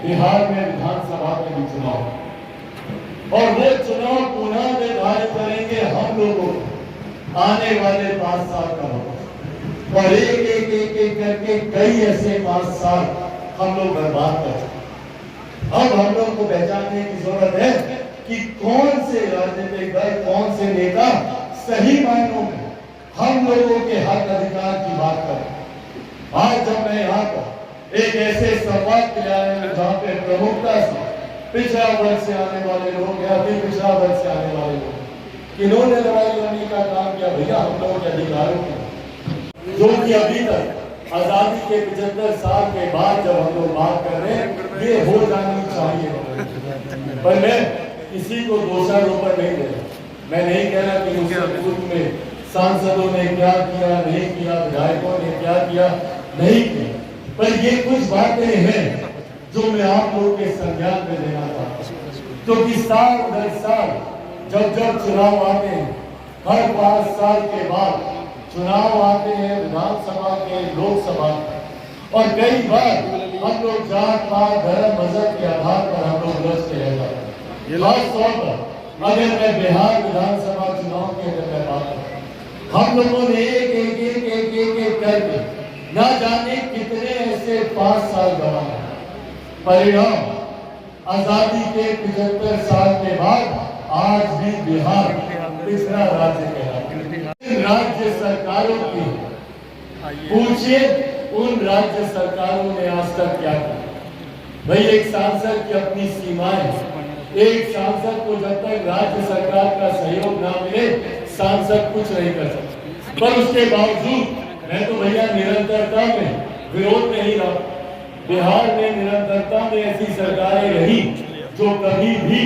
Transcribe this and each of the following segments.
बिहार में विधानसभा के भी चुनाव, और वो चुनाव पुनः निर्धारित करेंगे हम लोगों आने वाले 5 साल का वक्त, और एक एक एक एक करके कई ऐसे 5 साल हम लोग बर्बाद कर चुके। अब हम लोग को पहचानने की जरूरत है कि कौन से राजनीतिक दल, कौन से नेता सही मायनों में हम लोगों के हक अधिकार की बात करें। आज जब मैं यहाँ पर एक ऐसे संवाद के आए हैं जहाँ पे प्रमुखता से पिछड़ा वर्ग से आने वाले लोग या फिर पिछड़ा वर्ग से आने वाले लोग, इन्होंने लड़ाई लड़ने का काम किया भैया हम लोगों के अधिकारों की, जो कि अभी तक आजादी के 75 साल के बाद जब हम लोग बात कर रहे हैं ये हो जानी चाहिए। पर मैं किसी को दोषारोपण नहीं दे रहा, मैं नहीं कह रहा कि उसके पूर्व में सांसदों ने क्या किया नहीं किया, विधायकों ने क्या किया नहीं किया, पर ये कुछ बातें हैं जो मैं आप लोगों के संज्ञान में देना चाहता हूँ। क्योंकि साल दर साल जब जब चुनाव आते हैं, हर 5 साल के बाद चुनाव आते हैं विधानसभा के, लोकसभा के, और कई बार हम लोग जात पात धर्म मजहब के आधार पर हम लोग उलझते रह जाते हैं। खास तौर पर अगर मैं बिहार विधानसभा चुनाव की अगर मैं बात करूँ, हम लोगों ने एक करके ना जाने कितने ऐसे 5 साल गंवाए। परिणाम आजादी के 75 साल के बाद आज भी बिहार पिछड़ा राज्य कहलाता। राज्य सरकारों की पूछिए, उन राज्य सरकारों ने आज तक क्या किया। भाई एक सांसद की अपनी सीमाएं, एक सांसद को जब तक राज्य सरकार का सहयोग ना मिले सांसद कुछ नहीं कर सकते। पर उसके बावजूद मैं तो भैया निरंतरता में विरोध में ही रहा। बिहार में निरंतरता में ऐसी सरकारें रही जो कभी भी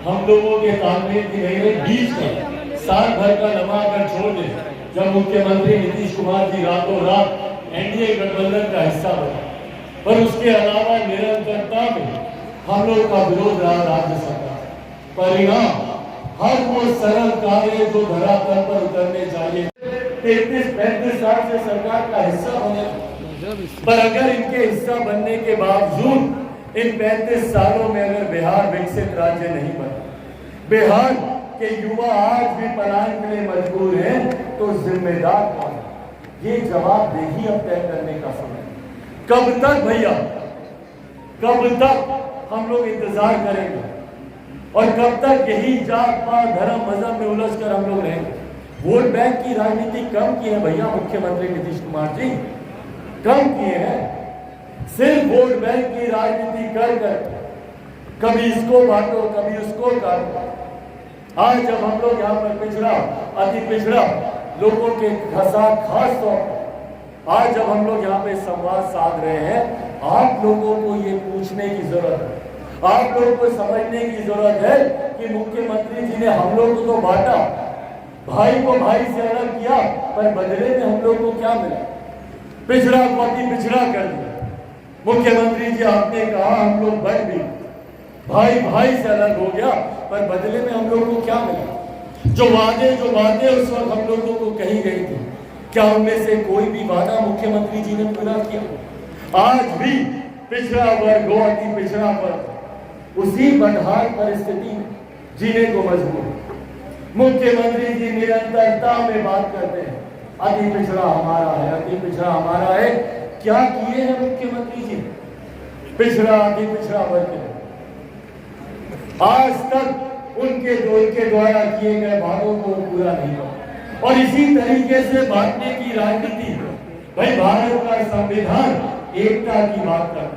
हम लोगों के तालमेल की नहीं रही। बीच में साल भर का लम्हा अगर छोड़ दे, जब मुख्यमंत्री नीतीश कुमार जी रातों रात एनडीए गठबंधन का हिस्सा बना, पर उसके अलावा निरंतरता में हम लोग का विरोध रहा राज्य सरकार। परिणाम हर वो सरल कार्य जो धरातल पर उतरने चाहिए 33-35 साल से सरकार का हिस्सा बने, पर अगर इनके हिस्सा बनने के बावजूद इन 35 सालों में अगर बिहार विकसित राज्य नहीं बना, बिहार के युवा आज भी पलायन के लिए मजबूर हैं, तो जिम्मेदार कौन है? ये जवाबदेही अब तय करने का समय। कब तक भैया, कब तक हम लोग इंतजार करेंगे, और कब तक यही जात पात धर्म मजहब में उलझ कर हम लोग रहेंगे? वोट बैंक की राजनीति कम की है भैया मुख्यमंत्री नीतीश कुमार जी, कम किए हैं। सिर्फ वोट बैंक की राजनीति कर कर कभी इसको बांटो कभी उसको काटो। आज जब हम लोग यहाँ पर पिछड़ा अति पिछड़ा लोगों के खास तौर पर आज जब हम लोग यहाँ पे संवाद साध रहे हैं, आप लोगों को ये पूछने की जरूरत है, आप लोगों को समझने की जरूरत है कि मुख्यमंत्री जी ने हम लोग को तो बांटा, भाई को भाई से अलग किया, पर बदले में हम लोग को क्या मिला? पिछड़ा को अति पिछड़ा कर दिया। मुख्यमंत्री जी आपने कहा हम लोग बन भी, भाई भाई से अलग हो गया, पर बदले में हम लोग को क्या मिला? जो वादे उस वक्त हम लोगों को कही गई थी, क्या उनमें से कोई भी वादा मुख्यमंत्री जी ने पूरा किया? आज भी पिछड़ा वर्ग हो, अति पिछड़ा वर्ग उसी बदहाल परिस्थिति में जीने को मजबूर। मुख्यमंत्री जी निरंतरता में बात करते हैं अति पिछड़ा हमारा है, अति पिछड़ा हमारा है। क्या किए हैं मुख्यमंत्री जी पिछड़ा अति पिछड़ा वर्ग के? आज तक उनके द्वारा किए गए वादों को पूरा नहीं किया, और इसी तरीके से बांटने की राजनीति। भाई भारत का संविधान एकता की बात करता है,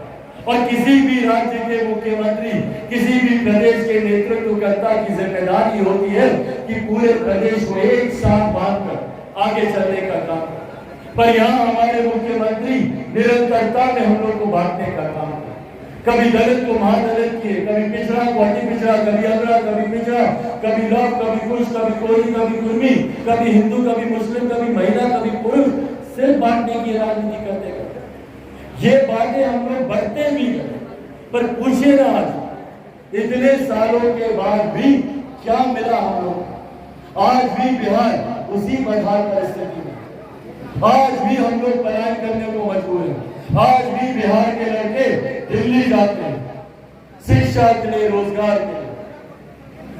और किसी भी राज्य के मुख्यमंत्री, किसी भी प्रदेश के नेतृत्वकर्ता की जिम्मेदारी होती है कि पूरे प्रदेश को एक साथ बांधकर आगे चलने का काम। पर यहाँ हमारे मुख्यमंत्री निरंतरता में हम लोग को बांटने का काम किया। कभी दलित को महादलित किए, कभी पिछड़ा को अति पिछड़ा, कभी अगड़ा, कभी पिछड़ा, कभी लव, कभी कुछ, कभी कोई, कभी कुर्मी, कभी हिंदू, कभी मुस्लिम, कभी महिला, कभी पुरुष, सिर्फ बांटने की राजनीति करते करते ये बातें हम लोग बढ़ते भी गए। पर पूछिए ना आज इतने सालों के बाद भी क्या मिला हम लोग? आज भी बिहार उसी बदहाल परिस्थिति में, आज भी हम लोग पलायन करने को मजबूर हैं। आज भी बिहार के लड़के दिल्ली जाते हैं, शिक्षा के लिए, रोजगार के लिए।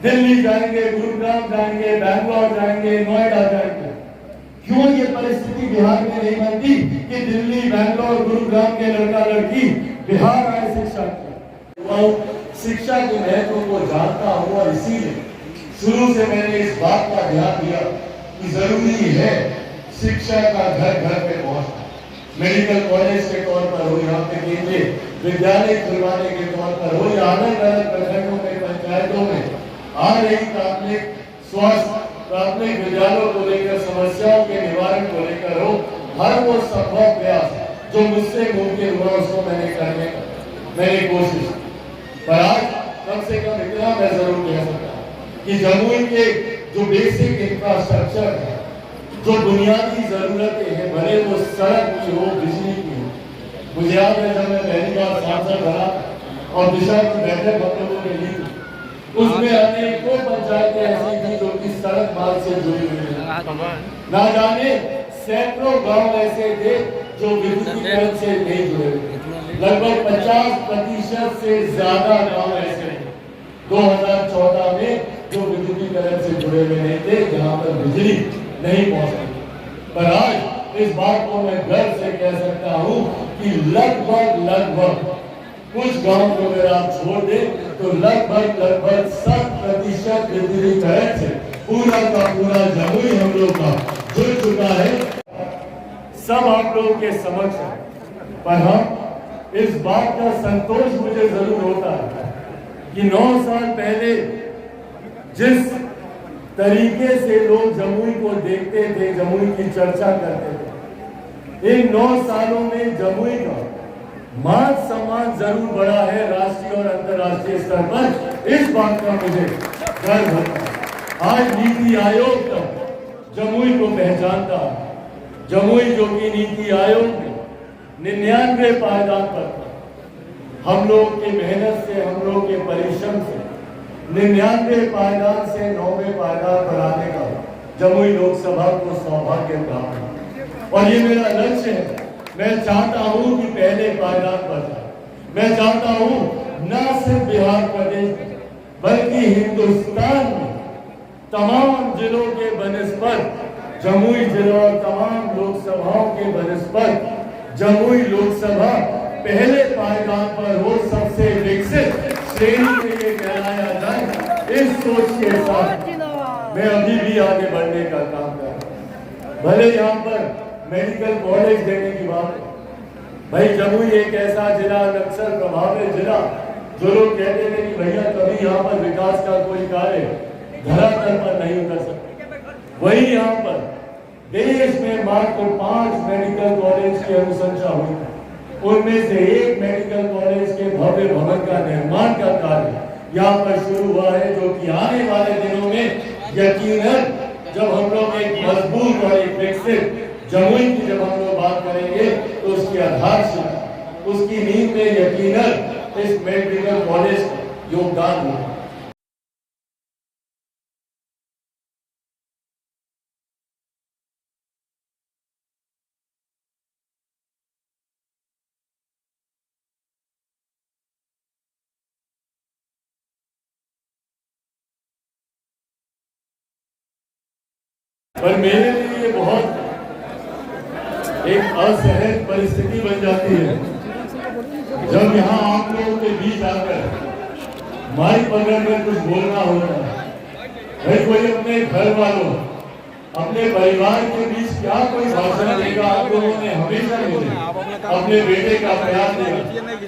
दिल्ली जाएंगे, गुरुग्राम जाएंगे, बैंगलोर जाएंगे, नोएडा जाएंगे। क्यों ये परिस्थिति बिहार में नहीं बनती कि दिल्ली, बैंगलोर, गुरुग्राम के लड़का लड़की बिहार आए शिक्षा के? शिक्षा के महत्व को जानता हूं और इसीलिए शुरू से मैंने इस बात का ध्यान दिया कि जरूरी है शिक्षा का घर घर पे पहुंचना। मेडिकल कॉलेज के तौर पर हो, यहाँ पे केंद्रीय विद्यालय खुलवाने के तौर पर हो, या अलग अलग प्रखंडों में, पंचायतों में आ रही प्राथमिक स्वास्थ्य, प्राथमिक विद्यालयों को लेकर समस्याओं के निवारण को लेकर हो, हर वो संभव प्रयास जो मुझसे मुमकिन हुआ उसको मैंने करने का मैंने कोशिश की। पर आज कम से कम इतना मैं जरूर कह सकता हूँ कि जमुई के जो बेसिक इंफ्रास्ट्रक्चर है, जो बुनियादी जरूरतें हैं, भले वो सड़क की हो, बिजली की हो। मुझे याद है जब मैं पहली बार सांसद बना और दिशा की बैठक हम लोगों ने ली, उसमें अनेकों पंचायतें ऐसी थी जो कि सड़क मार्ग से जुड़ी हुई है। ना जाने सैकड़ों गांव ऐसे थे जो विद्युतीकरण से नहीं जुड़े हुए। लगभग 50% से ज्यादा गांव ऐसे हैं 2014 में जो विद्युतीकरण से जुड़े हुए नहीं थे, जहां पर बिजली नहीं पहुंचती। पर आज इस बात को मैं गर्व से कह सकता हूं कि लगभग कुछ गांव को अगर आप छोड़ दें तो लगभग 100% विद्युतीकरण से पूरा का पूरा जमुई हम लोग का जुड़ चुका है। सब आप लोगों के समक्ष है, पर हम इस बात का संतोष मुझे जरूर होता है कि 9 साल पहले जिस तरीके से लोग जमुई को देखते थे, जमुई की चर्चा करते थे, इन 9 सालों में जमुई का मान सम्मान जरूर बढ़ा है राष्ट्रीय और अंतर्राष्ट्रीय स्तर पर। इस बात का मुझे गर्व होता है। आज नीति आयोग तक जमुई को पहचानता है। जमुई जो कि नीति आयोग में 99 पायदान पर हम लोग की मेहनत से, हम लोग के परिश्रम से 99 पायदान से 9वें पायदान पर आने का जमुई लोकसभा को सौभाग्य प्राप्त है। और ये मेरा लक्ष्य है। मैं चाहता हूं कि पहले पायदान पर जाए। मैं चाहता हूं न सिर्फ बिहार प्रदेश बल्कि हिंदुस्तान में तमाम जिलों के बनस्पत जमुई जिला और तमाम लोकसभाओं के बनस्पत जमुई लोकसभा पहले पायदान पर हो, सबसे विकसित श्रेणी में ये कहलाया जाए। इस सोच के साथ मैं अभी भी आगे बढ़ने का काम कर रहा हूं। भले यहाँ पर मेडिकल कॉलेज देने की बात है, भाई जमुई एक ऐसा जिला, नक्सल प्रभावित जिला, जो लोग कहते थे कि भैया कभी यहाँ पर विकास का कोई कार्य धरातल पर नहीं कर सकते, वही यहाँ पर देश में मात्र 5 मेडिकल कॉलेज की अनुशंसा हुई। उनमें से एक मेडिकल कॉलेज के भव्य भवन का निर्माण का कार्य यहाँ पर शुरू हुआ है, जो कि आने वाले दिनों में यकीनन जब हम लोग एक मजबूत और एक विकसित जमुई की जब हम लोग बात करेंगे तो उसकी आधारशिला, उसकी नींव में यकीनन इस मेडिकल कॉलेज का योगदान होगा। पर मेरे लिए ये बहुत एक असहज परिस्थिति बन जाती है जब यहाँ आप लोगों के बीच आकर माइक पकड़ में कुछ बोलना होता है। भाई कोई अपने घर वालों, अपने परिवार के बीच क्या कोई भाषण देगा? आप लोगों ने हमेशा मुझे अपने बेटे का प्यार दिया,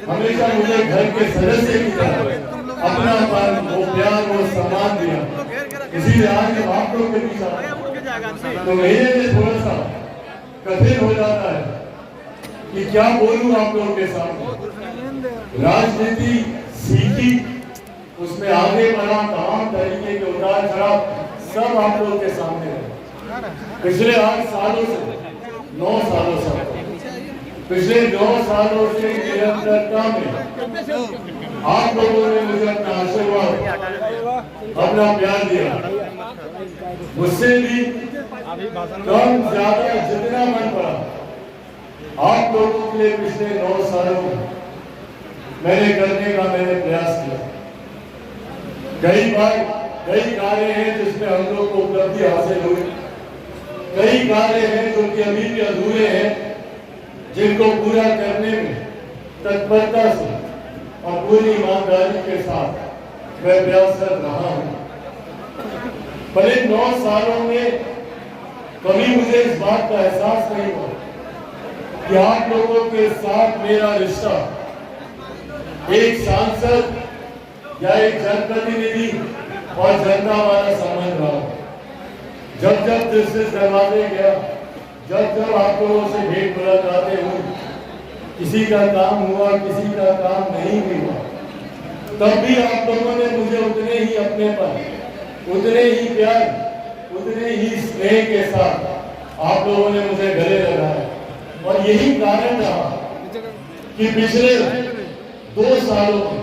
हमेशा मुझे घर के सदस्य की तरह अपना वो प्यार, वो सम्मान दिया। इसीलिए आज जब आप लोग के बीच तो मेरे लिए थोड़ा सा कठिन हो जाता है कि क्या बोलूं आप लोगों के सामने। राजनीति सीखी, उसमें आगे बढ़ा, तमाम तरीके के उतार चढ़ाव सब आप लोगों के सामने है। पिछले 8 सालों से 9 सालों से पिछले 9 सालों से निरंतरता में आप लोगों ने मुझे अपना आशीर्वाद, अपना प्यार दिया। मुझसे भी कम ज्यादा जितना मन पड़ा आप लोगों के लिए पिछले 9 सालों में मैंने करने का मैंने प्रयास किया। कई बार कई कार्य हैं जिसमें हम लोग को उपलब्धि हासिल हुई, कई कार्य हैं जो कि अभी भी अधूरे हैं, जिनको पूरा करने में तत्परता से और पूरी ईमानदारी के साथ मैं प्रयासरत रहा हूं। पर इन 9 सालों में कभी मुझे इस बात का एहसास नहीं हुआ कि आप लोगों के साथ मेरा रिश्ता एक सांसद या एक जनप्रतिनिधि और जनता वाला संबंध रहा। जब जब दिल दरवाजे गया, जब जब आप लोगों से भेंट मुलाकातें हुई, किसी का काम हुआ, किसी का काम नहीं भी हुआ, तब भी आप लोगों ने मुझे उतने ही अपनेपन, उतने ही प्यार, उतने ही स्नेह के साथ आप लोगों ने मुझे गले लगाया। और यही कारण रहा कि पिछले 2 सालों में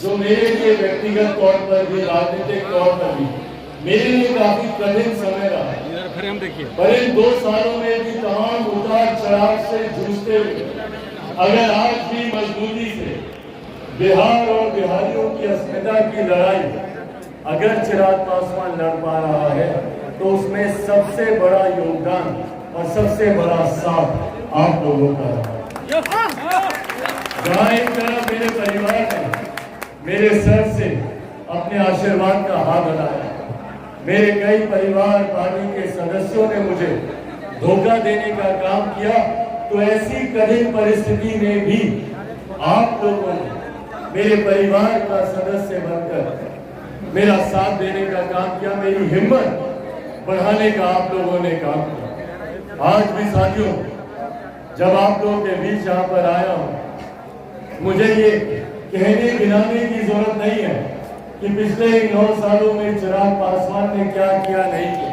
जो मेरे लिए व्यक्तिगत तौर पर भी, राजनीतिक तौर पर भी मेरे लिए काफी कठिन समय रहा। पर इन 2 सालों में भी तमाम उतार चढ़ाव से जूझते हुए अगर आज भी मजबूती से बिहार और बिहारियों की अस्मिता की लड़ाई अगर चिराग पासवान लड़ पा रहा है, तो उसमें सबसे बड़ा योगदान और सबसे बड़ा साथ आप लोगों का रहा। जहाँ एक तरफ मेरे परिवार ने मेरे सर से अपने आशीर्वाद का हाथ बढ़ाया, मेरे कई परिवार पार्टी के सदस्यों ने मुझे धोखा देने का काम किया, तो ऐसी कठिन परिस्थिति में भी आप लोगों ने मेरे परिवार का सदस्य बनकर मेरा साथ देने का काम किया, मेरी हिम्मत बढ़ाने का आप लोगों ने काम किया। आज भी साथियों, जब आप लोगों के बीच यहाँ पर आया हूँ, मुझे ये कहने गिनाने की जरूरत नहीं है कि पिछले 9 सालों में चिराग पासवान ने क्या किया, नहीं किया।